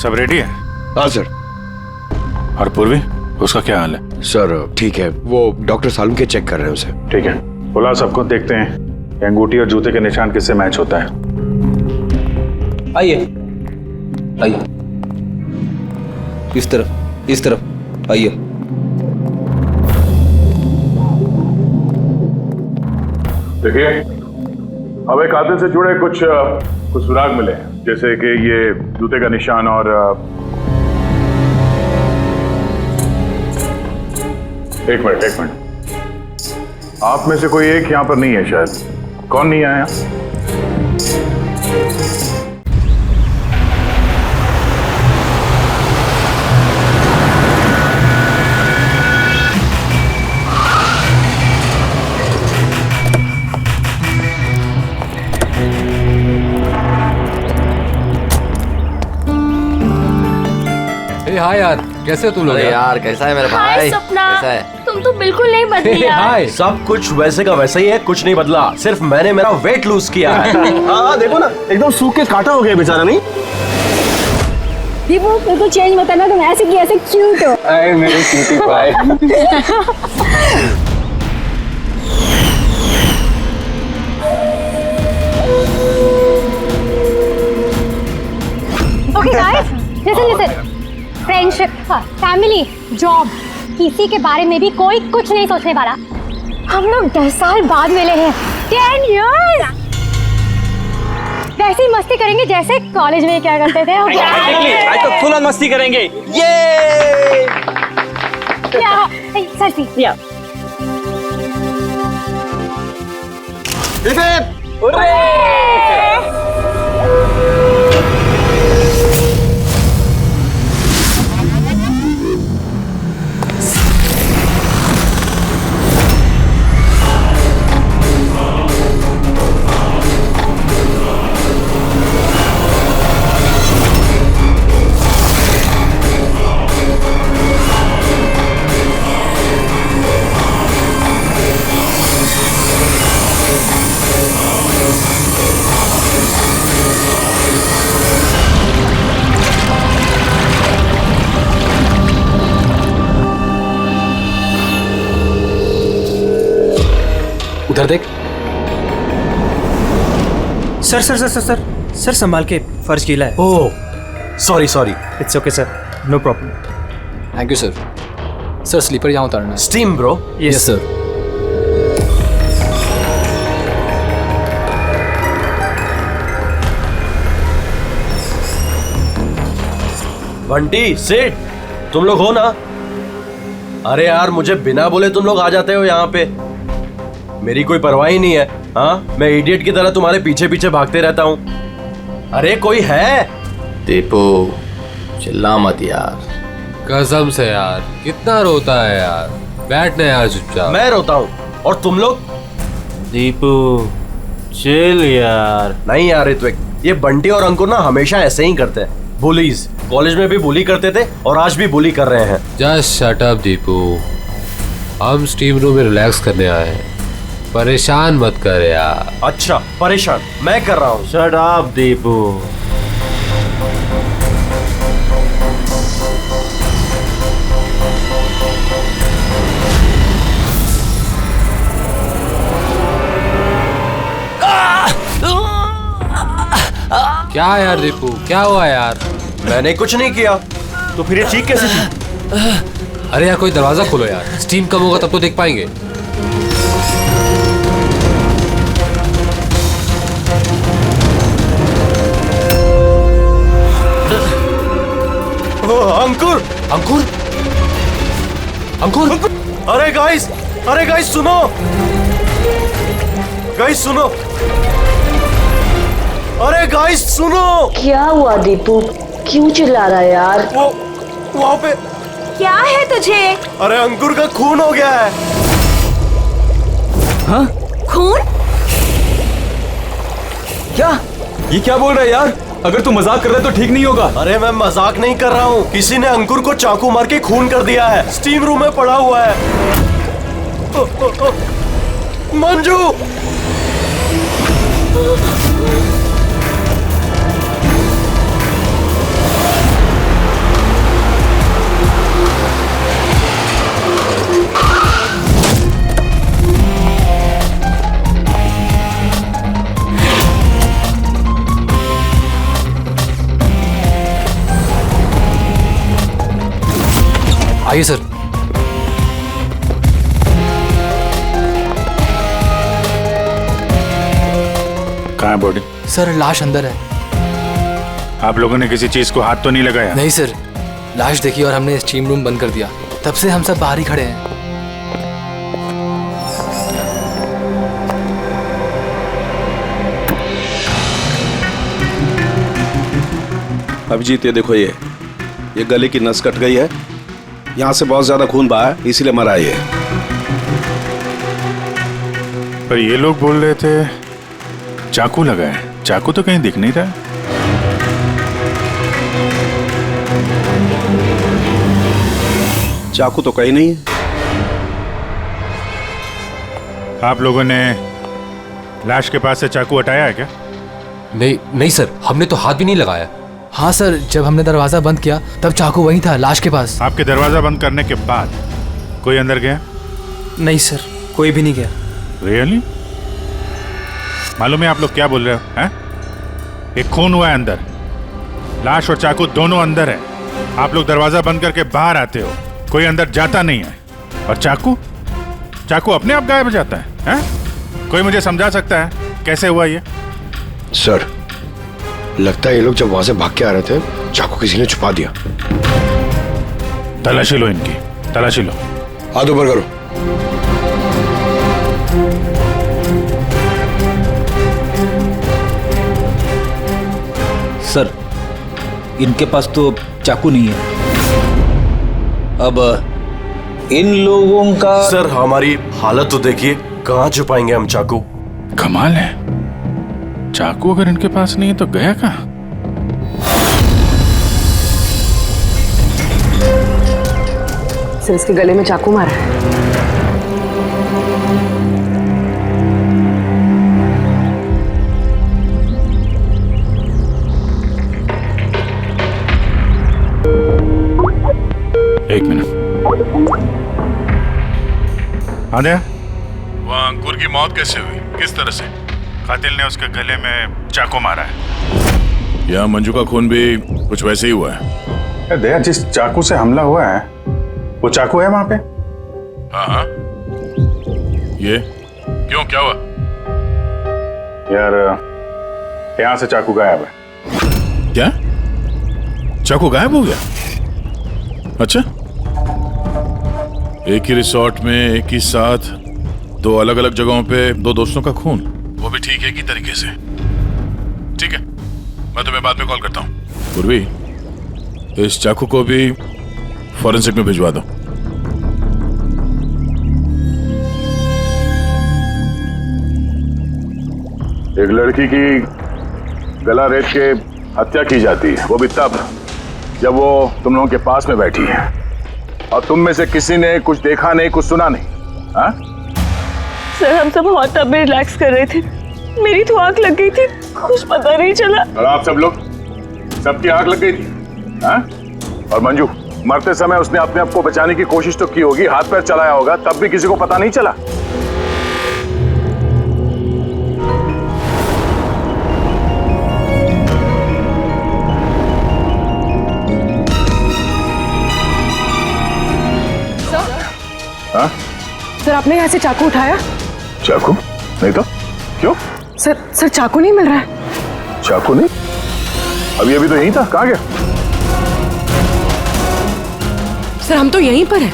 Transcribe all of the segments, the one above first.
सब रेडी है? हाँ सर। और पूर्वी, उसका क्या हाल है? सर ठीक है, वो डॉक्टर सालम के चेक कर रहे हैं उसे। ठीक है, बुला सबको, देखते हैं कि अंगूठी और जूते के निशान किससे मैच होता है। आइए आइए, इस तरफ आइए। देखिए, हमें कातिल से जुड़े कुछ सुराग मिले हैं, जैसे कि ये जूते का निशान और एक मिनट, आप में से कोई एक यहाँ पर नहीं है शायद। कौन नहीं आया? हाय यार, कैसे हो तुम लोग? यार कैसा है मेरा हाय भाई? सपना, कैसा है? तुम तो बिल्कुल नहीं बदली यार। हाय। सब कुछ वैसे का वैसा ही है, कुछ नहीं बदला, सिर्फ मैंने मेरा वेट लूज किया है। हाँ देखो ना, एकदम सूख के काटा हो गया बेचारा। नहीं दीपू, बिल्कुल चेंज मत करना, तुम ऐसे की ऐसे क्यूट हो। अरे मेरे क्यूटी भाई। Okay guys, listen, friendship, family, job, किसी के बारे में भी कोई कुछ नहीं सोचने वाला। हम लोग 10 साल बाद मिले हैं, 10 years। वैसे ही मस्ती करेंगे जैसे कॉलेज में क्या करते थे। आज तो फुल ऑन मस्ती करेंगे। ये सेल्फी। उधर देख। Sir sir sir sir sir sir संभाल के, फर्श गीला है। Oh sorry. It's okay sir, no problem. Thank you sir. Sir slipper यहाँ उतारना। Steam bro. Yes sir. Bunty Seth, तुम लोग हो ना? अरे यार, मुझे बिना बोले तुम लोग आ जाते हो यहाँ पे, मेरी कोई परवाह ही नहीं है। हाँ, मैं इडियट की तरह तुम्हारे पीछे पीछे भागते रहता हूँ। अरे कोई है? दीपू चिल्ला मत यार। कसम से यार, कितना रोता है यार। बैठना यार चुपचाप। मैं रोता हूँ और तुम लोग? दीपू चिल यार। नहीं यार ऋत्विक, ये बंटी और अंकुर ना हमेशा ऐसे ही करते हैं। बुलीज, कॉलेज में भी बुली करते थे और आज भी बुली कर रहे हैं। जस्ट शट अप दीपू, हम स्टीम रूम में रिलैक्स करने आए हैं, परेशान मत कर यार। अच्छा परेशान मैं कर रहा हूँ। Shut up Deepu. क्या यार दीपू, क्या हुआ यार? मैंने कुछ नहीं किया। तो फिर ये चीख कैसे थी? अरे यार कोई दरवाजा खोलो यार, स्टीम कम होगा तब तो देख पाएंगे। अंकुर अंकुर अंकुर, अरे गाइस सुनो, गाइस सुनो, अरे गाइस सुनो। क्या हुआ दीपू, क्यों चिल्ला रहा है यार? वो वहाँ पे क्या है तुझे? अरे अंकुर का खून हो गया है। हाँ? खून? क्या? ये क्या बोल रहा है यार? अगर तू मजाक कर रहा है तो ठीक नहीं होगा। अरे मैं मजाक नहीं कर रहा हूँ, किसी ने अंकुर को चाकू मार के खून कर दिया है, स्टीम रूम में पड़ा हुआ है। मंजू, आइए सर। कहाँ है बॉडी? सर लाश अंदर है। आप लोगों ने किसी चीज को हाथ तो नहीं लगाया? नहीं सर, लाश देखी और हमने स्टीम रूम बंद कर दिया, तब से हम सब बाहर ही खड़े हैं। अभिजीत ये देखो, ये गले की नस कट गई है, यहाँ से बहुत ज्यादा खून बहा है, इसीलिए मरा ये। पर ये लोग बोल रहे थे चाकू लगा है। चाकू तो कहीं दिख नहीं रहा। चाकू तो कहीं नहीं है। आप लोगों ने लाश के पास से चाकू हटाया है क्या? नहीं नहीं सर, हमने तो हाथ भी नहीं लगाया। हाँ सर, जब हमने दरवाजा बंद किया तब चाकू वहीं था, लाश के पास। आपके दरवाजा बंद करने के बाद कोई अंदर गया? नहीं सर, कोई भी नहीं गया। रियली? मालूम है आप लोग क्या बोल रहे हो? हैं? एक खून हुआ है अंदर, लाश और चाकू दोनों अंदर है। आप लोग दरवाजा बंद करके बाहर आते हो, कोई अंदर जाता नहीं है। और चाकू अपने आप गायब हो जाता है, हैं? कोई मुझे समझा सकता है कैसे हुआ ये? सर, लगता है ये लोग जब वहां से भाग के आ रहे थे, चाकू किसी ने छुपा दिया। तलाशी लो इनकी, तलाशी लो। हाथ ऊपर करो। सर, इनके पास तो चाकू नहीं है। अब इन लोगों का सर हमारी हालत तो देखिए, कहाँ छुपाएंगे हम चाकू? कमाल है, चाकू अगर इनके पास नहीं है तो गया कहाँ? सर इसके गले में चाकू मारा है। एक मिनट। आद्या, वो अंकुर की मौत कैसे हुई? किस तरह से? कातिल ने उसके गले में चाकू मारा है। या मंजू का खून भी कुछ वैसे ही हुआ है। दया, जिस चाकू से हमला हुआ है वो चाकू है वहां पे? हाँ। ये क्यों, क्या हुआ? यार यहां से चाकू गायब है। क्या? चाकू गायब हो गया? अच्छा, एक ही रिसोर्ट में एक ही साथ दो अलग अलग जगहों पे दो दोस्तों का खून, वो भी ठीक है कि तरीके से। ठीक है, मैं तुम्हें बाद में कॉल करता हूँ। पूर्वी, इस चाकू को भी फॉरेंसिक में भिजवा दो। एक लड़की की गला रेत के हत्या की जाती है, वो भी तब जब वो तुम लोगों के पास में बैठी है और तुम में से किसी ने कुछ देखा नहीं, कुछ सुना नहीं। हाँ? सर, हम सब हॉट टब में रिलैक्स कर रहे थे, मेरी तो आंख लग गई थी, कुछ पता नहीं चला। और आप सब लोग, सबकी आंख लग गई थी? हाँ? और मंजू, मरते समय उसने अपने आप को बचाने की कोशिश तो की होगी, हाथ पैर चलाया होगा, तब भी किसी को पता नहीं चला। हाँ? सर आपने यहाँ से चाकू उठाया? चाकू नहीं तो क्यों? सर चाकू नहीं मिल रहा है। चाकू नहीं? अभी अभी तो यहीं था, कहाँ गया? सर हम तो यहीं पर हैं,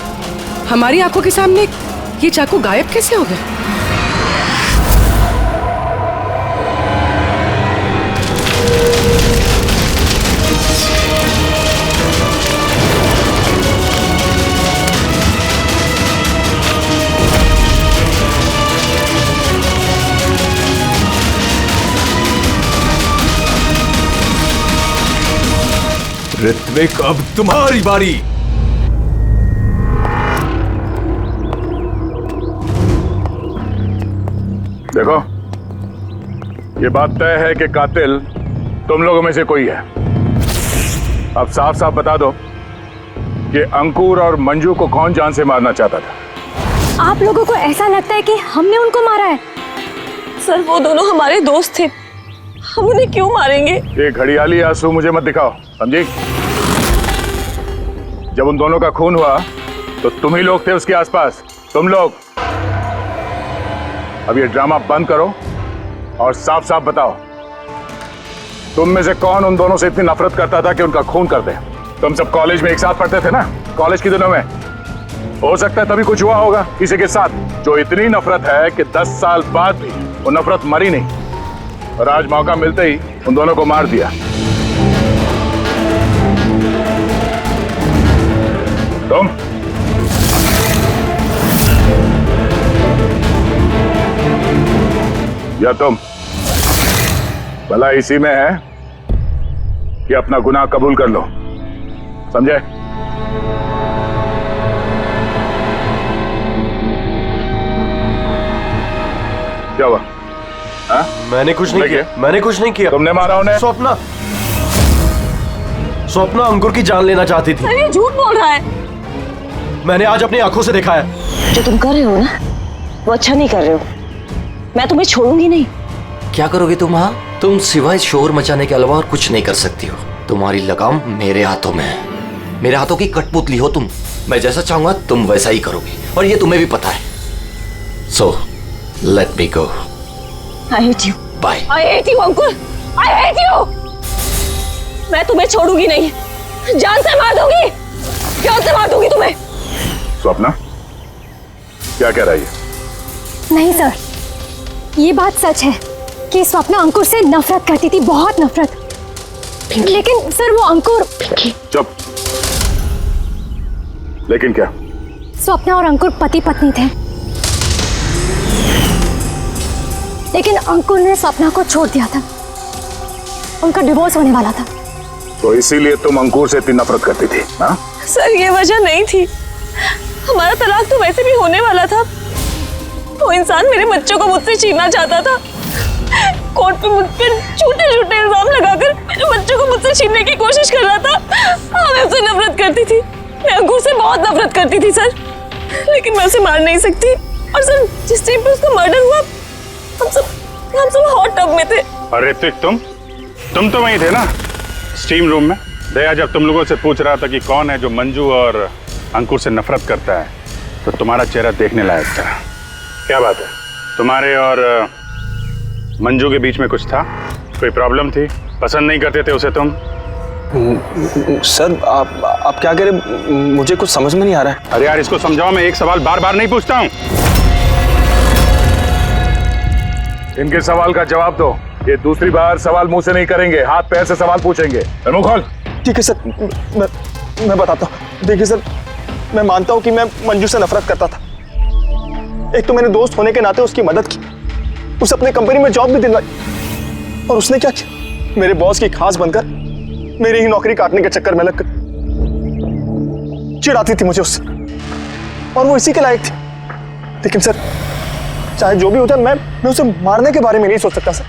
हमारी आंखों के सामने ये चाकू गायब कैसे हो गया? ऋत्विक, अब तुम्हारी बारी। देखो, ये बात तय है कि कातिल तुम लोगों में से कोई है। अब साफ साफ बता दो कि अंकुर और मंजू को कौन जान से मारना चाहता था? आप लोगों को ऐसा लगता है कि हमने उनको मारा है? सर, वो दोनों हमारे दोस्त थे, हम उन्हें क्यों मारेंगे? ये घड़ियाली आंसू मुझे मत दिखाओ, समझी? जब उन दोनों का खून हुआ तो तुम ही लोग थे उसके आसपास, तुम लोग। अब ये ड्रामा बंद करो और साफ साफ बताओ, तुम में से कौन उन दोनों से इतनी नफरत करता था कि उनका खून कर दे? तुम सब कॉलेज में एक साथ पढ़ते थे ना, कॉलेज के दिनों में। हो सकता है तभी कुछ हुआ होगा किसी के साथ, जो इतनी नफरत है कि 10 साल बाद भी वो नफरत मरी नहीं, और आज मौका मिलते ही उन दोनों को मार दिया। तुम या तुम, भला इसी में है कि अपना गुनाह कबूल कर लो, समझे? क्या हुआ? हाँ? मैंने कुछ नहीं किया। मैंने कुछ नहीं किया। तुमने मारा उन्हें? स्वप्ना, स्वप्ना अंकुर की जान लेना चाहती थी। अरे झूठ बोल रहा है। मैंने आज अपनी आंखों से देखा है। जो तुम कर रहे हो ना, वो अच्छा नहीं कर रहे हो। मैं तुम्हें छोड़ूंगी नहीं। क्या करोगे तुम? हाँ, तुम सिवाय शोर मचाने के अलावा और कुछ नहीं कर सकती हो। तुम्हारी लगाम मेरे हाथों में है। मेरे हाथों की कठपुतली हो तुम। मैं जैसा चाहूंगा तुम वैसा ही करोगी, और ये तुम्हें भी पता है। So let me go. I hate you. Bye. I hate you, Ankur. I hate you. मैं तुम्हें छोड़ूंगी नहीं, जान से मार दूंगी, जान से मार दूंगी तुम्हें। स्वप्ना, क्या कह रही है? नहीं सर, ये बात सच है कि स्वप्ना अंकुर से नफरत करती थी, बहुत नफरत। लेकिन सर वो अंकुर। चुप। लेकिन क्या? स्वप्ना और अंकुर पति पत्नी थे, लेकिन अंकुर ने स्वप्ना को छोड़ दिया था। उनका डिवोर्स होने वाला था। तो इसीलिए तुम अंकुर से इतनी नफरत करती थी? हाँ? सर ये वजह नहीं थी, हमारा तलाक तो वैसे भी होने वाला था। वो इंसान मेरे बच्चों को मुझसे छीनना चाहता था। कोर्ट पे मुझ पर झूठे झूठे इल्जाम लगाकर मेरे बच्चों को मुझसे छीनने की कोशिश कर रहा था। हाँ, मैं उससे नफरत करती थी। मैं अंकुर से बहुत नफरत करती थी सर, लेकिन मैं उसे मार नहीं सकती। और सर जिस टाइम पे उसका मर्डर हुआ, हम सब हॉट टब में थे। अरे ऋतिक, तुम तो वहीं थे ना, स्टीम रूम में। दया जब तुम लोगों से पूछ रहा था कि कौन है जो मंजू और अंकुर से नफरत करता है, तो तुम्हारा चेहरा देखने लायक था। क्या बात है, तुम्हारे और मंजू के बीच में कुछ था? कोई प्रॉब्लम थी? पसंद नहीं करते थे उसे तुम? सर आप क्या कह रहे, मुझे कुछ समझ में नहीं आ रहा है। अरे यार इसको समझाओ, मैं एक सवाल बार बार नहीं पूछता हूँ। इनके सवाल का जवाब दो। ये दूसरी बार सवाल मुंह से नहीं करेंगे, हाथ पैर से सवाल पूछेंगे। मुंह खोल। ठीक है सर, मैं बताता हूँ। देखिए सर, मैं मानता हूँ कि मैं मंजू से नफरत करता था। एक तो मैंने दोस्त होने के नाते उसकी मदद की, उसे अपने कंपनी में जॉब भी दिलवाई, और उसने क्या किया, मेरे बॉस की खास बनकर मेरी ही नौकरी काटने के चक्कर में लगकर चिढ़ाती थी मुझे उससे, और वो इसी के लायक थी। लेकिन सर चाहे जो भी होता है, मैं उसे मारने के बारे में नहीं सोच सकता सर।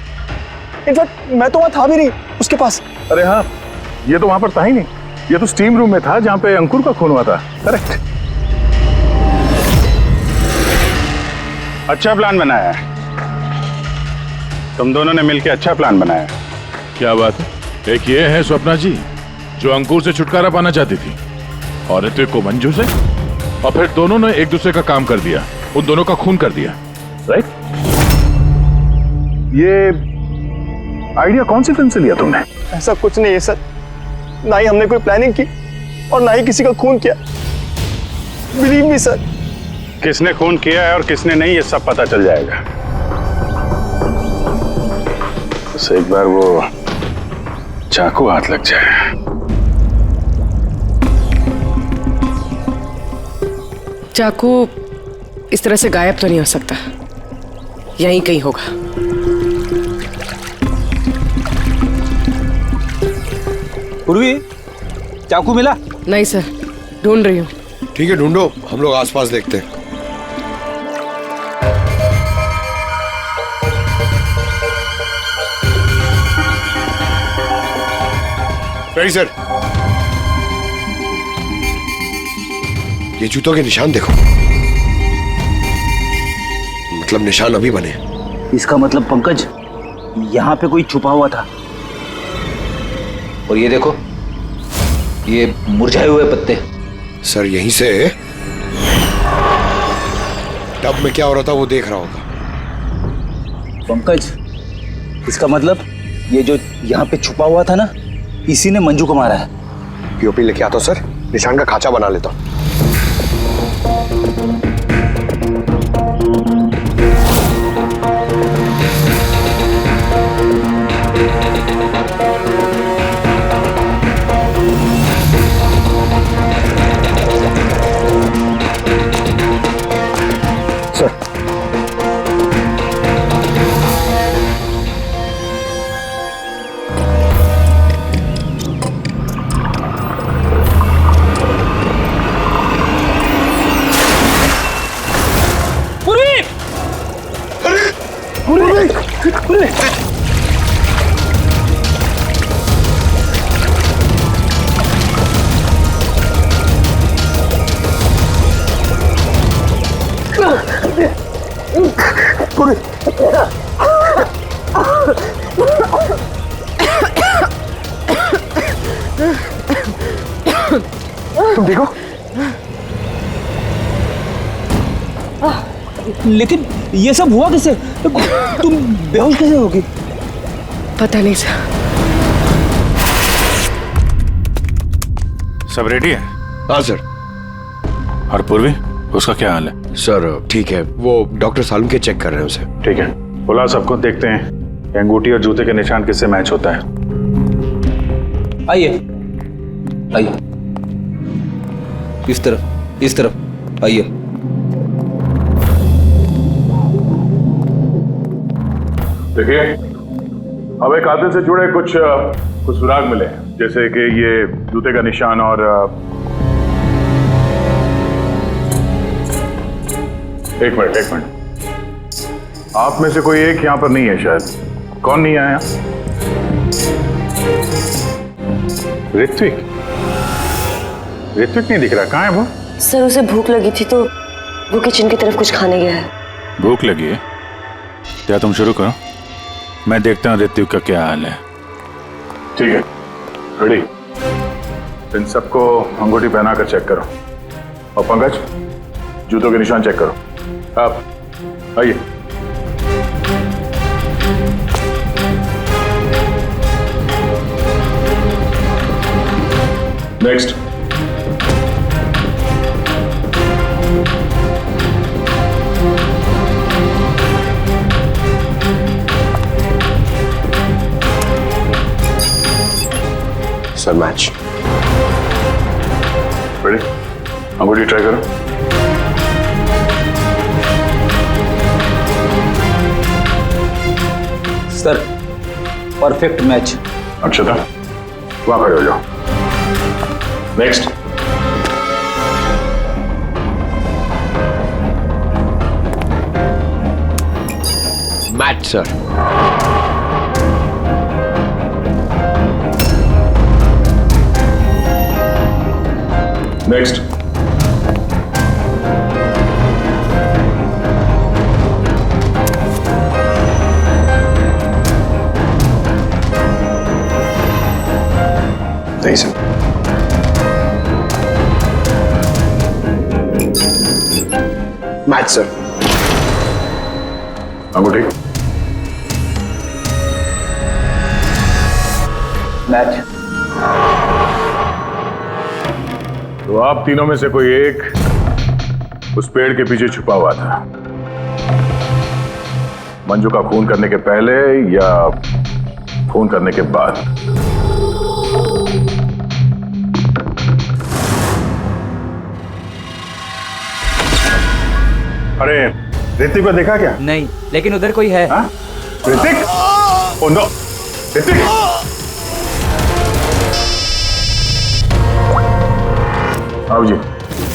इनफैक्ट मैं तो वहां था भी नहीं उसके पास। अरे हाँ, ये तो वहां पर था ही नहीं, ये तो स्टीम रूम में था जहां पे अंकुर का खून हुआ था। करेक्ट। अच्छा प्लान बनाया है तुम दोनों ने मिलकर, अच्छा प्लान बनाया है। क्या बात है? एक ये है स्वप्ना जी जो अंकुर से छुटकारा पाना चाहती थी, और ऋतिक को मंजू से, और फिर दोनों ने एक दूसरे का काम कर दिया, उन दोनों का खून कर दिया। राइट? ये आइडिया कौन सी फिल्म से लिया तुमने? ऐसा कुछ नहीं है सर, ना ही हमने कोई प्लानिंग की और ना ही किसी का खून किया। Believe me sir. किसने खून किया है और किसने नहीं, ये सब पता चल जाएगा। बस एक बार वो चाकू हाथ लग जाए। चाकू इस तरह से गायब तो नहीं हो सकता, यहीं कहीं होगा। पूर्वी, चाकू मिला? नहीं सर, ढूंढ रही हूँ। ठीक है, ढूंढो, हम लोग आसपास देखते हैं। सही सर, ये जूतों के निशान देखो, मतलब निशान अभी बने। इसका मतलब पंकज यहाँ पे कोई छुपा हुआ था। और ये देखो, ये मुरझाए हुए पत्ते। सर यहीं से टब में क्या हो रहा था वो देख रहा होगा। पंकज, इसका मतलब ये जो यहाँ पे छुपा हुआ था ना, इसी ने मंजू को मारा है। पीओपी लेके आता हूँ सर, निशान का खांचा बना लेता हूँ। तुम देखो, लेकिन ये सब हुआ कैसे? तुम बेहोश कैसे होगी? पता नहीं सर। सब रेडी है? हाँ सर। और पूर्वी, उसका क्या हाल है? सर ठीक है, वो डॉक्टर सालम के चेक कर रहे हैं उसे। ठीक है, बुला सबको, देखते हैं अंगूठी और जूते के निशान किससे मैच होता है। आइए आइए, इस तरफ आइए। देखिए, हमें कातिल से जुड़े कुछ सुराग मिले, जैसे कि ये जूते का निशान और एक मिनट, आप में से कोई एक यहाँ पर नहीं है शायद। कौन नहीं आया? ऋत्विक नहीं दिख रहा, कहाँ है वो? सर, उसे भूख लगी थी तो वो किचन की तरफ कुछ खाने गया है। भूख लगी है? क्या तुम शुरू करो, मैं देखता हूँ ऋत्विक का क्या हाल है। ठीक है, रेडी। इन सबको अंगूठी पहना कर चेक करो, और पंकज जूतों के निशान चेक करो। आप आइए। नेक्स्ट। Sir match ready? अंगूठी ट्राई करो। Sir, perfect match. अक्षता, वहां खड़े हो जाओ। नेक्स्ट। Match sir. नेक्स्ट। नहीं सर। Match sir. अंगूठी। मैच। तो आप तीनों में से कोई एक उस पेड़ के पीछे छुपा हुआ था, मंजू का खून करने के पहले या खून करने के बाद? अरे ऋतिक को देखा क्या? नहीं, लेकिन उधर कोई है। ऋतिक? Oh no, Hrithik! आओ जी।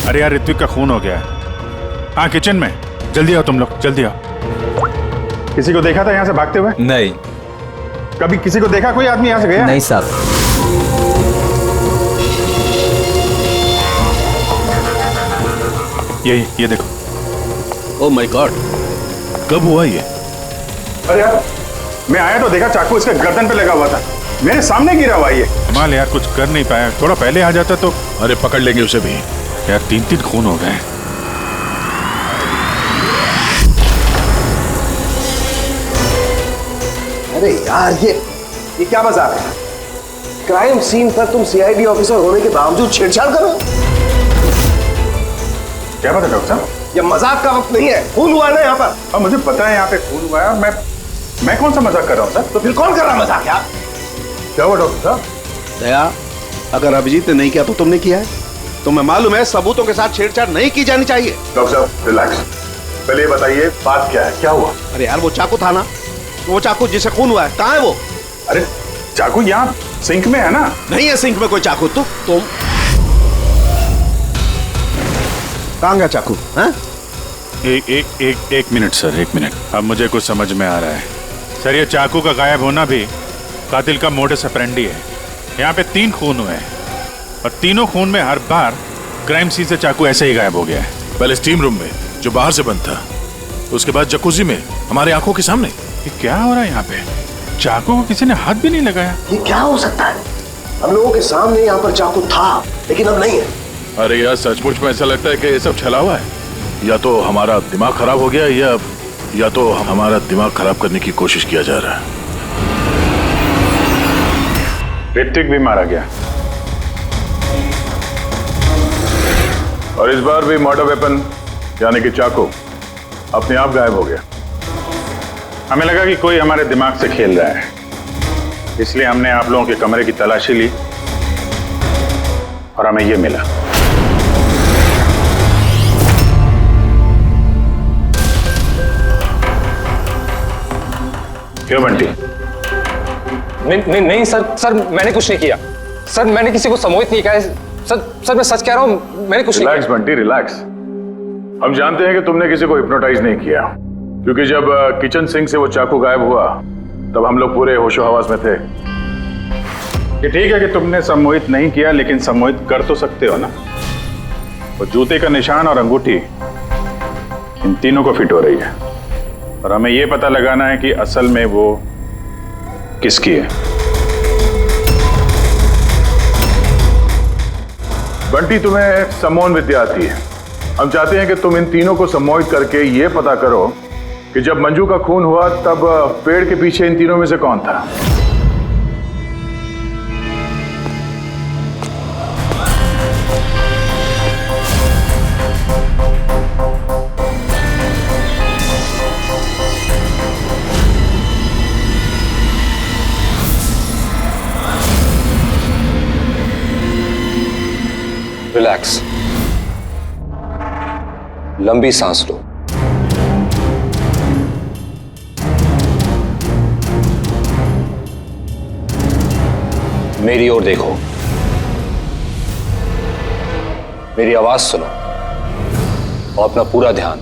अरे यार, ऋत्विक का खून हो गया है। हाँ, किचन में। जल्दी आओ तुम लोग, जल्दी आओ। किसी को देखा था यहाँ से भागते हुए? नहीं। कभी किसी को देखा, कोई आदमी यहाँ से गया? नहीं साहब। ये देखो। ओह माय गॉड, कब हुआ ये? अरे यार, मैं आया तो देखा चाकू इसके गर्दन पे लगा हुआ था, मेरे सामने गिरा हुआ ये। कमाल यार, कुछ कर नहीं पाया, थोड़ा पहले आ जाता तो। अरे पकड़ लेंगे उसे भी यार, 3 खून हो गए। अरे यार ये क्या मजाक है? क्राइम सीन पर तुम सीआईडी ऑफिसर होने के बावजूद छेड़छाड़ कर रहे हो? क्या बात है डॉक्टर साहब? ये मजाक का वक्त नहीं है। खून हुआ है ना यहाँ पर। और मुझे पता है यहाँ पे खून हुआ है और मैं कौन सा मजाक कर रहा हूँ सर? तो फिर कौन कर रहा है मजाक यार? क्या हुआ डॉक्टर साहब? दया, अगर अभिजीत ने नहीं किया तो तुमने किया है। तुम्हें मालूम है सबूतों के साथ छेड़छाड़ नहीं की जानी चाहिए। डॉक्टर साहब रिलैक्स, पहले ये बताइए बात क्या है, क्या हुआ? अरे यार वो चाकू था ना, वो चाकू जिसे खून हुआ है, कहाँ है वो? अरे चाकू यहाँ सिंक में है ना? नहीं है सिंक में कोई चाकू। तुम कहाँ गया चाकू? हैं? एक मिनट सर, एक मिनट। अब मुझे कुछ समझ में आ रहा है सर। ये चाकू का गायब होना भी कातिल का मोडस ऑपरेंडी है। यहाँ पे 3 खून हुए हैं और तीनों खून में हर बार क्राइम सीन से चाकू ऐसे ही गायब हो गया है। पहले स्टीम रूम में जो बाहर से बंद था, उसके बाद जकूजी में हमारे आंखों के सामने। ये क्या हो रहा है यहाँ पे? चाकू को किसी ने हाथ भी नहीं लगाया। ये क्या हो सकता है? हम लोगों के सामने यहाँ पर चाकू था लेकिन अब नहीं है। अरे यार सचमुच में ऐसा लगता है कि ये सब छलावा है। या तो हमारा दिमाग खराब हो गया या तो हमारा दिमाग खराब करने की कोशिश किया जा रहा है। ऋतिक भी मारा गया और इस बार भी मर्डर वेपन यानी कि चाकू अपने आप गायब हो गया। हमें लगा कि कोई हमारे दिमाग से खेल रहा है, इसलिए हमने आप लोगों के कमरे की तलाशी ली और हमें ये मिला। क्यों बंटी? नहीं सर मैंने कुछ नहीं किया। सर मैंने किसी को सम्मोहित नहीं किया। सर मैं सच कह रहा हूँ, मैंने कुछ नहीं किया। Relax Bunty relax. हम जानते हैं कि तुमने किसी को हिप्नोटाइज नहीं किया, क्योंकि जब किचन सिंक से वो चाकू गायब हुआ तब हम लोग पूरे होशो हवास में थे। ये ठीक है कि तुमने सम्मोहित नहीं किया, लेकिन सम्मोहित कर तो सकते हो ना। वो जूते का निशान और अंगूठी इन तीनों को फिट हो रही है और हमें ये पता लगाना है कि असल में वो किसकी है। बंटी तुम्हें सम्मोहन विद्या आती है। हम चाहते हैं कि तुम इन तीनों को सम्मोहित करके ये पता करो कि जब मंजू का खून हुआ तब पेड़ के पीछे इन तीनों में से कौन था। रिलैक्स, लंबी सांस लो। मेरी ओर देखो, मेरी आवाज सुनो और अपना पूरा ध्यान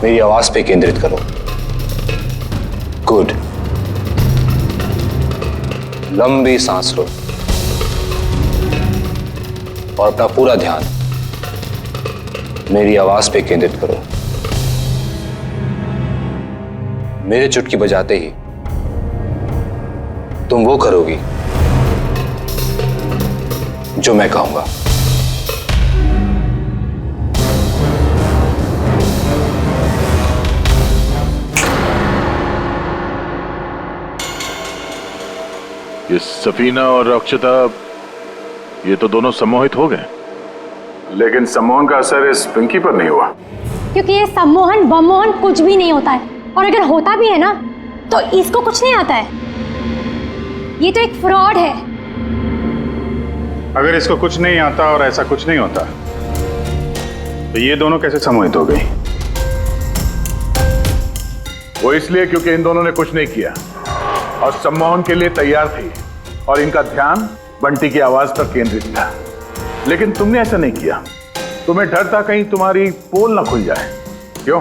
मेरी आवाज पे केंद्रित करो। गुड। लंबी सांस लो और अपना पूरा ध्यान मेरी आवाज पे केंद्रित करो। मेरे चुटकी बजाते ही तुम वो करोगी जो मैं कहूंगा। ये सफीना और अक्षता, ये तो दोनों सम्मोहित हो गए, लेकिन सम्मोहन का असर इस पिंकी पर नहीं हुआ। क्योंकि ये सम्मोहन बमोहन कुछ भी नहीं होता है, और अगर होता भी है ना तो इसको कुछ नहीं आता है। ये तो एक फ्रॉड है। अगर इसको कुछ नहीं आता और ऐसा कुछ नहीं होता तो ये दोनों कैसे सम्मोहित हो गई? वो इसलिए क्योंकि इन दोनों ने कुछ नहीं किया और सम्मोहन के लिए तैयार थी और इनका ध्यान बंटी की आवाज पर केंद्रित था। लेकिन तुमने ऐसा नहीं किया। तुम्हें डर था कहीं तुम्हारी पोल ना खुल जाए। क्यों?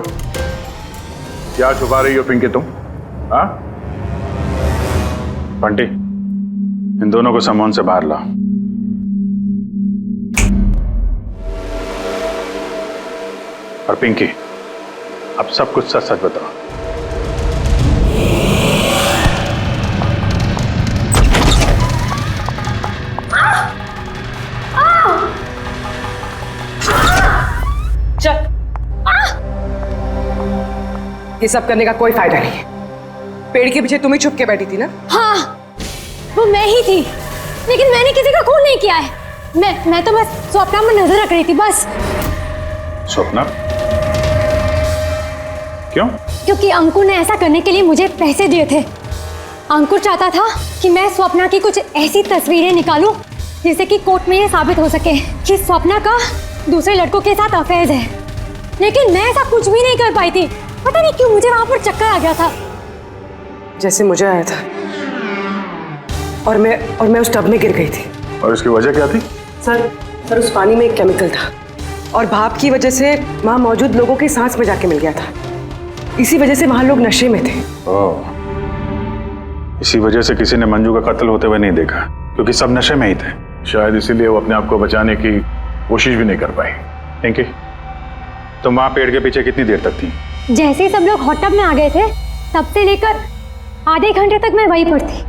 क्या छुपा रही हो पिंकी तुम? हाँ बंटी, इन दोनों को सम्मोहन से बाहर लाओ। और पिंकी, अब सब कुछ सच सच बताओ। चल, ये सब करने का कोई फायदा नहीं है। पेड़ के पीछे तुम ही छुप के बैठी थी ना? हाँ, वो मैं ही थी, लेकिन मैंने किसी का खून नहीं किया है। मैं तो बस स्वप्ना में नजर रख रही थी बस। स्वप्ना? क्यों? क्योंकि अंकुर ने ऐसा करने के लिए मुझे पैसे दिए थे। अंकुर चाहता था कि मैं स्वप्ना की कुछ ऐसी तस्वीरें निकालूं जिससे कि कोर्ट में ये साबित हो सके कि स्वप्ना का दूसरे लड़कों के साथ अफेयर है। लेकिन मैं ऐसा कुछ भी नहीं कर पाई थी। पता नहीं क्यों मुझे वहां पर चक्कर आ गया था, जैसे मुझे आया था। और मैं उस टब में गिर गई थी। और इसकी वजह क्या थी? सर उस पानी में एक केमिकल था और भाप की वजह से वहां मौजूद लोगों की सांस में जाके मिल गया था। इसी वजह से वहां लोग नशे में थे। इसी वजह से किसी ने मंजू का कत्ल होते हुए नहीं देखा, क्योंकि सब नशे में ही थे। शायद इसीलिए वो अपने आप को बचाने की कोशिश भी नहीं कर पाई। पिंकी, तुम वहां पेड़ के पीछे कितनी देर तक थी? जैसे ही सब लोग हॉट टब में आ गए थे तब से लेकर आधे घंटे तक मैं वहीं पर थी।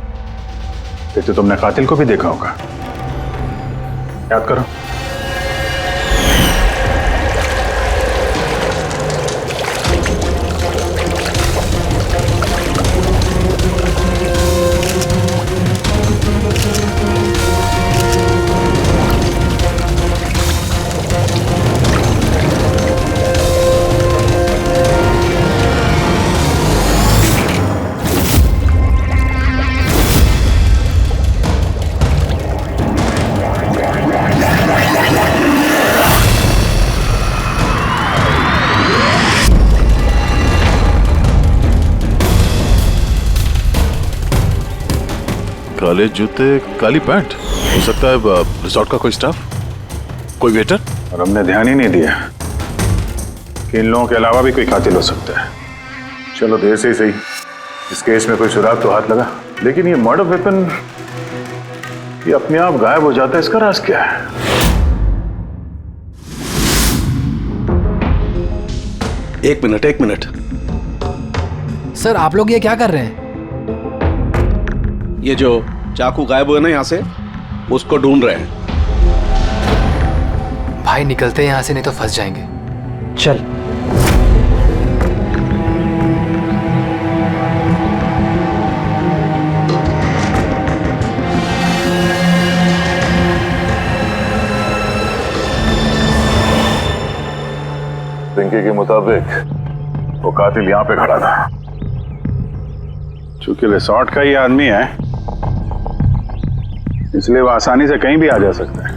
फिर तो तुमने कातिल को भी देखा होगा। याद करो। काले जूते, काली पैंट। हो सकता है रिसोर्ट का कोई स्टाफ, कोई वेटर। और हमने ध्यान ही नहीं दिया कि इन लोगों के अलावा भी कोई कातिल हो सकता है। चलो देर से ही सही, इस केस में कोई सुराग तो हाथ लगा। लेकिन ये मर्डर वेपन ये अपने आप गायब हो जाता है, इसका राज क्या है? एक मिनट। सर आप लोग ये क्या कर रहे हैं? ये जो चाकू गायब हुए ना यहाँ से, उसको ढूंढ रहे हैं। भाई निकलते हैं यहाँ से, नहीं तो फंस जाएंगे। चल। पिंकी के मुताबिक वो कातिल यहाँ पे खड़ा था। चूंकि रिसोर्ट का ही आदमी है, इसलिए वो आसानी से कहीं भी आ जा सकता है।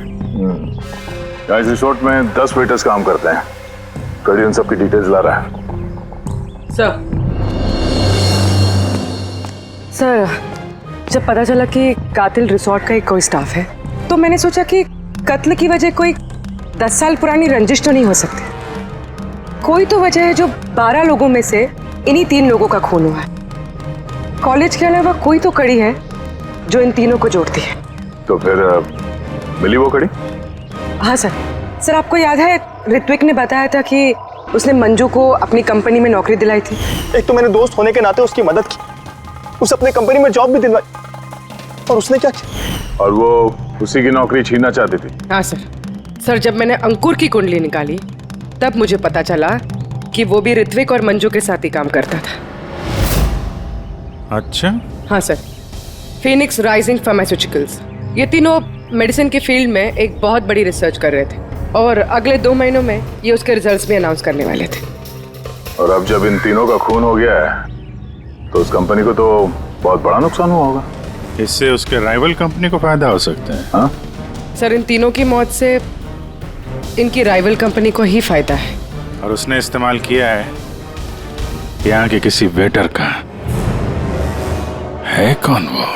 इस रिसोर्ट में 10 वेटर्स काम करते हैं। कड़ी उन सब की डिटेल्स ला रहा है। सर, जब पता चला कि कातिल रिसोर्ट का ही कोई स्टाफ है, तो मैंने सोचा कि कत्ल की वजह कोई 10 साल पुरानी रंजिश तो नहीं हो सकती। कोई तो वजह है जो 12 लोगों में से इन्हीं 3 लोगों का खून हुआ है। कॉलेज के अलावा कोई तो कड़ी है जो इन तीनों को जोड़ती है। तो फिर मिली वो कड़ी? हाँ सर आपको याद है ऋत्विक ने बताया था कि उसने मंजू को अपनी कंपनी में नौकरी दिलाई थी। एक तो मैंने दोस्त होने के नाते उसकी मदद की, उसे अपने कंपनी में जॉब भी दिलवाई, और उसने क्या किया? और वो उसी की नौकरी छीनना चाहती थी। हाँ सर जब मैंने अंकुर की कुंडली निकाली तब मुझे पता चला कि वो भी ऋत्विक और मंजू के साथ ही काम करता था। अच्छा। हाँ सर, फिनिक्स राइजिंग फार्मास्यूटिकल्स, ये तीनों मेडिसिन की फील्ड में एक बहुत बड़ी रिसर्च कर रहे थे और अगले 2 महीनों में ये उसके रिजल्ट्स भी अनाउंस करने वाले थे। और अब जब इन तीनों का खून हो गया है तो उस कंपनी को तो बहुत बड़ा नुकसान हुआ होगा। इससे उसके राइवल कंपनी को फायदा हो सकता है। हाँ सर, इन तीनों की मौत से इनकी राइवल कंपनी को ही फायदा है। और उसने इस्तेमाल किया है यहाँ के किसी वेटर का। है कौन वो?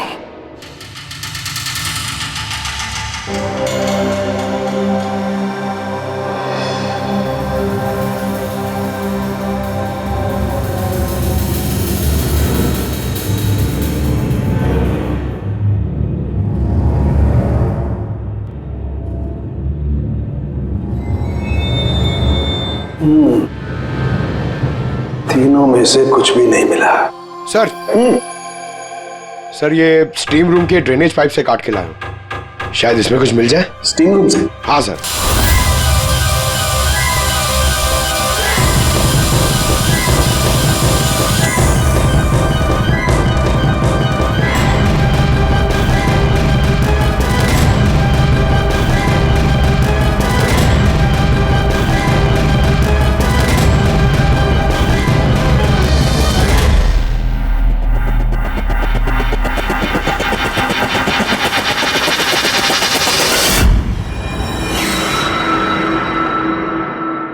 तीनों में से कुछ भी नहीं मिला। सर ये स्टीम रूम के ड्रेनेज पाइप से काट के लाया हूं, शायद इसमें कुछ मिल जाए। स्टीम रूम से? हाँ सर।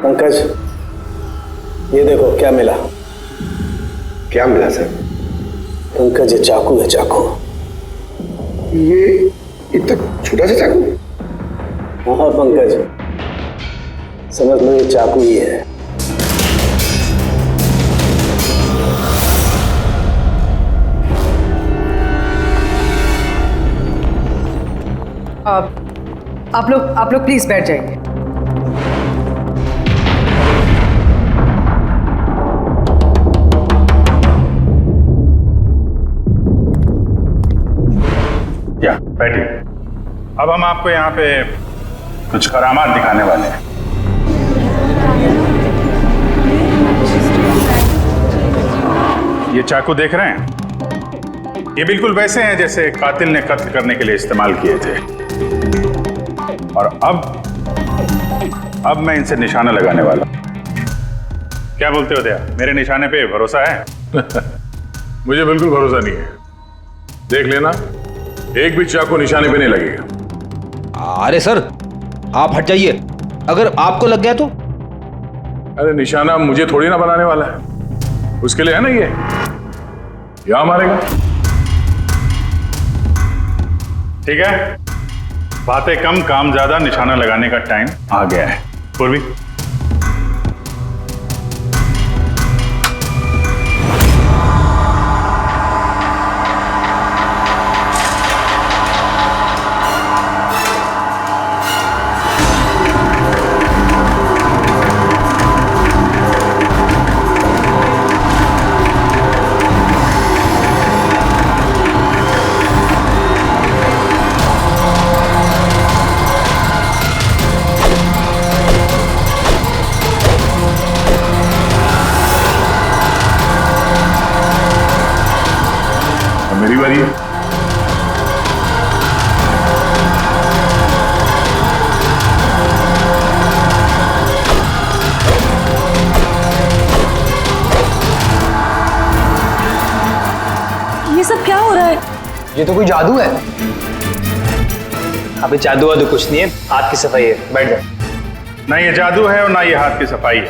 पंकज, ये देखो क्या मिला। क्या मिला सर? पंकज, ये चाकू है, चाकू। ये इतना छोटा सा चाकू? हाँ पंकज, समझ लो ये चाकू ही है। आप लोग प्लीज बैठ जाइए। क्या बैठिए। अब हम आपको यहाँ पे कुछ करामात दिखाने वाले हैं। ये चाकू देख रहे हैं? ये बिल्कुल वैसे हैं जैसे कातिल ने कत्ल करने के लिए इस्तेमाल किए थे। और अब मैं इनसे निशाना लगाने वाला। क्या बोलते हो दया, मेरे निशाने पे भरोसा है? मुझे बिल्कुल भरोसा नहीं है। देख लेना, एक भी चाकू निशाने पे नहीं लगेगा। अरे सर, आप हट जाइए, अगर आपको लग गया तो? अरे निशाना मुझे थोड़ी ना बनाने वाला है, उसके लिए है ना ये, यहां मारेगा। ठीक है, बातें कम काम ज्यादा, निशाना लगाने का टाइम आ गया है। पूर्वी, मेरी बारी है। ये सब क्या हो रहा है? ये तो कोई जादू है। अभी जादू वादू कुछ नहीं है, हाथ की सफाई है, बैठ जाओ। ना ये जादू है और ना ये हाथ की सफाई है,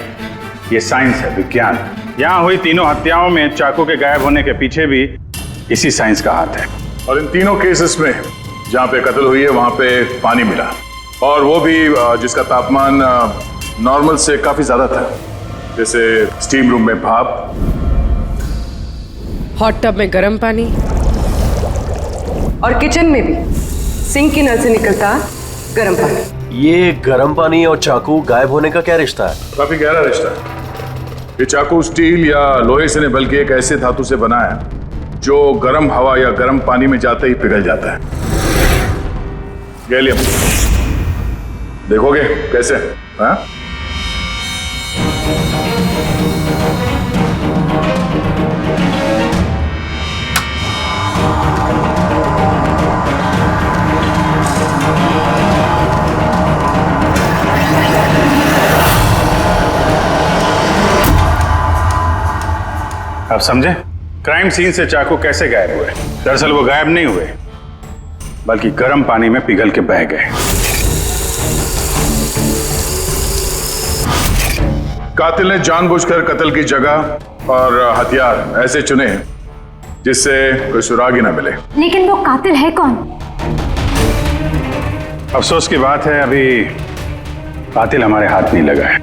ये साइंस है, विज्ञान। यहाँ हुई तीनों हत्याओं में चाकू के गायब होने के पीछे भी इसी साइंस का हाथ है। और इन तीनों केसेस में जहां पे कत्ल हुई है वहां पे पानी मिला, और वो भी जिसका तापमान नॉर्मल से काफी ज्यादा था, जैसे स्टीम रूम में भाप, हॉट टब में गर्म पानी, और किचन में भी सिंक की नल से निकलता गर्म पानी। ये गर्म पानी और चाकू गायब होने का क्या रिश्ता है? काफी गहरा रिश्ता है। ये चाकू स्टील या लोहे से नहीं बल्कि एक ऐसे धातु से बना है जो गर्म हवा या गर्म पानी में जाते ही पिघल जाता है। गैलियम, देखोगे कैसे? हाँ? अब समझे क्राइम सीन से चाकू कैसे गायब हुए? दरअसल वो गायब नहीं हुए, बल्कि गर्म पानी में पिघल के बह गए। कातिल ने जानबूझकर कत्ल की जगह और हथियार ऐसे चुने जिससे कोई सुराग ही ना मिले। लेकिन वो कातिल है कौन? अफसोस की बात है, अभी कातिल हमारे हाथ नहीं लगा है,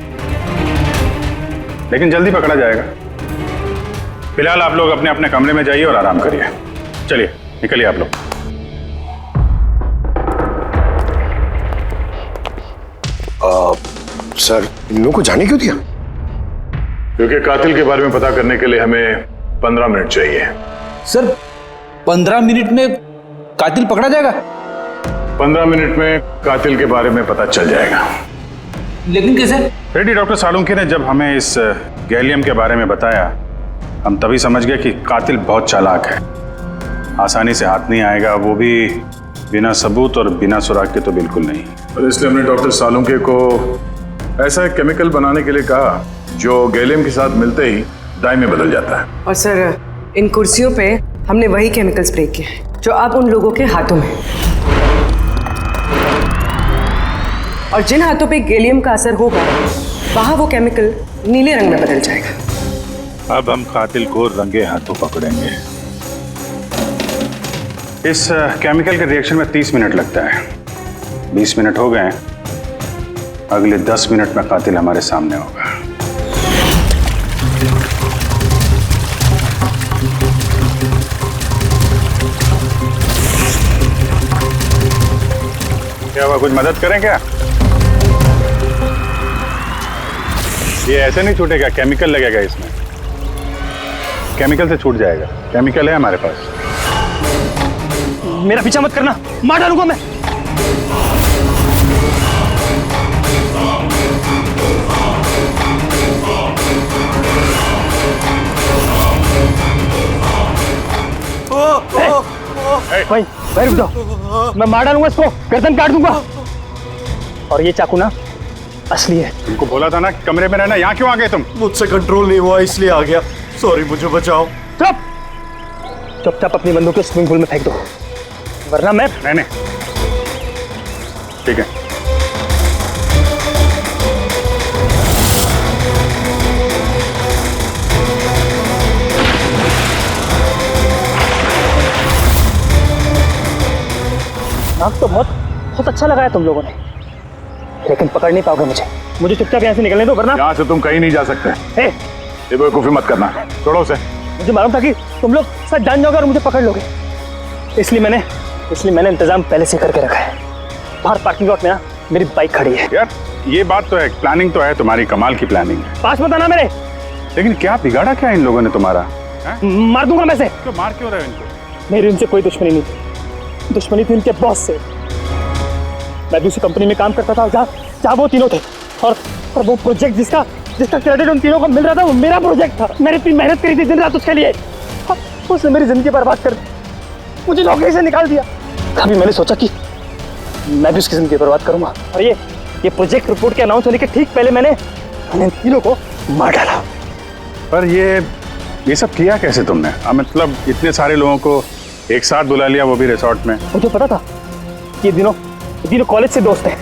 लेकिन जल्दी पकड़ा जाएगा। फिलहाल आप लोग अपने अपने कमरे में जाइए और आराम करिए। चलिए निकलिए आप लोग। सर, इन लोगों को जाने क्यों दिया? क्योंकि कातिल के बारे में पता करने के लिए हमें 15 मिनट चाहिए। सर, 15 मिनट में कातिल पकड़ा जाएगा? 15 मिनट में कातिल के बारे में पता चल जाएगा। लेकिन कैसे? रेड्डी, डॉक्टर सालुंके ने जब हमें इस गैलियम के बारे में बताया, हम तभी समझ गए कि कातिल बहुत चालाक है, आसानी से हाथ नहीं आएगा, वो भी बिना सबूत और बिना सुराग के तो बिल्कुल नहीं। और इसलिए हमने डॉक्टर सालुंके को ऐसा एक केमिकल बनाने के लिए कहा जो गैलियम के साथ मिलते ही डाई में बदल जाता है। और सर, इन कुर्सियों पे हमने वही केमिकल स्प्रे किया है जो अब उन लोगों के हाथों में है। और जिन हाथों पे गैलियम का असर होगा वहां वो केमिकल नीले रंग में बदल जाएगा। अब हम कातिल को रंगे हाथों पकड़ेंगे। इस केमिकल के रिएक्शन में 30 मिनट लगता है। 20 मिनट हो गए हैं, अगले 10 मिनट में कातिल हमारे सामने होगा। क्या हुआ, कुछ मदद करें क्या? ये ऐसे नहीं छूटेगा, केमिकल लगेगा इसमें। केमिकल से छूट जाएगा, केमिकल है हमारे पास। मेरा पीछा मत करना, मार डालूंगा मैं। भाई भाई रुक जाओ, मैं मार डालूंगा इसको, गर्दन काट दूंगा। और ये चाकू ना असली है। तुमको बोला था ना कि कमरे में रहना, यहाँ क्यों आ गए तुम? मुझसे कंट्रोल नहीं हुआ इसलिए आ गया। सॉरी, मुझे बचाओ। चुपचाप अपनी बंदूक को स्विमिंग पूल में फेंक दो, वरना मैं। नहीं, ठीक है। नाक तो बहुत अच्छा लगाया तुम लोगों ने, लेकिन पकड़ नहीं पाओगे मुझे चुपचाप यहाँ से निकलने दो, वरना। यहाँ से तुम कहीं नहीं जा सकते। ये बेवकूफी मत करना, छोड़ो उसे। मुझे मालूम था कि तुम लोग सच जान जाओगे और मुझे पकड़ लोगे, इसलिए मैंने इंतजाम पहले से करके रखा है। बाहर पार्किंग लॉट में ना मेरी बाइक खड़ी है। यार ये बात तो है, प्लानिंग तो है तुम्हारी, कमाल की प्लानिंग है। पास मत आना मेरे। लेकिन क्या बिगाड़ा क्या इन लोगों ने तुम्हारा? मार दूंगा मैं से। क्यों मार क्यों रहे हो इनको? मेरी उनसे कोई दुश्मनी नहीं थी, दुश्मनी थी उनके बॉस से। मैं दूसरी कंपनी में काम करता था जहाँ वो तीनों थे, और वो प्रोजेक्ट जिसका क्रेडिट उन तीनों को मिल रहा था वो मेरा प्रोजेक्ट था। मैंने इतनी मेहनत करी थी दिन रात उसके लिए, उसने मेरी जिंदगी बर्बाद कर दी, मुझे नौकरी से निकाल दिया। कभी मैंने सोचा कि मैं भी उसकी जिंदगी बर्बाद करूंगा, और ये प्रोजेक्ट रिपोर्ट के अनाउंस होने के ठीक पहले मैंने इन तीनों को मार डाला। पर ये सब किया कैसे तुमने? मतलब इतने सारे लोगों को एक साथ बुला लिया, वो भी रिसोर्ट में। मुझे पता था ये तीनों कॉलेज से दोस्त हैं।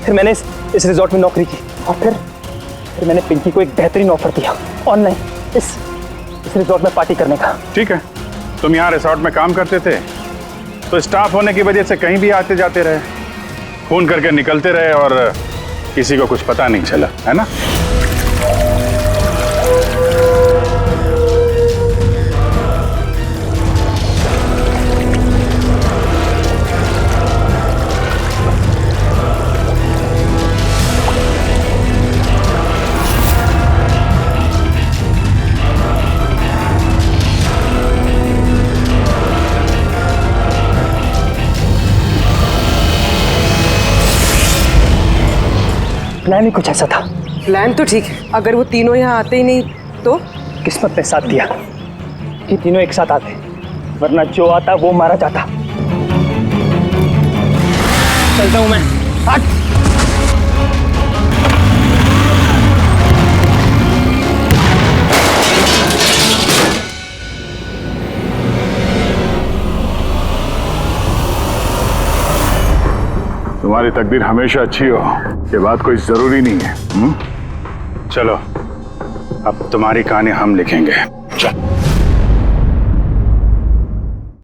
फिर मैंने इस रिसोर्ट में नौकरी की, और फिर मैंने पिंकी को एक बेहतरीन ऑफर दिया ऑनलाइन इस रिसोर्ट में पार्टी करने का। ठीक है, तुम यहाँ रिसोर्ट में काम करते थे तो स्टाफ होने की वजह से कहीं भी आते जाते रहे, फोन करके निकलते रहे, और किसी को कुछ पता नहीं चला, है ना? प्लान ही कुछ ऐसा था। प्लान तो ठीक है, अगर वो तीनों यहाँ आते ही नहीं तो? किस्मत ने साथ दिया कि तीनों एक साथ आते, वरना जो आता वो मारा जाता। चलता हूं मैं। हट। तुम्हारी तकदीर हमेशा अच्छी हो, ये बात कोई जरूरी नहीं है। चलो अब तुम्हारी कहानी हम लिखेंगे। चल।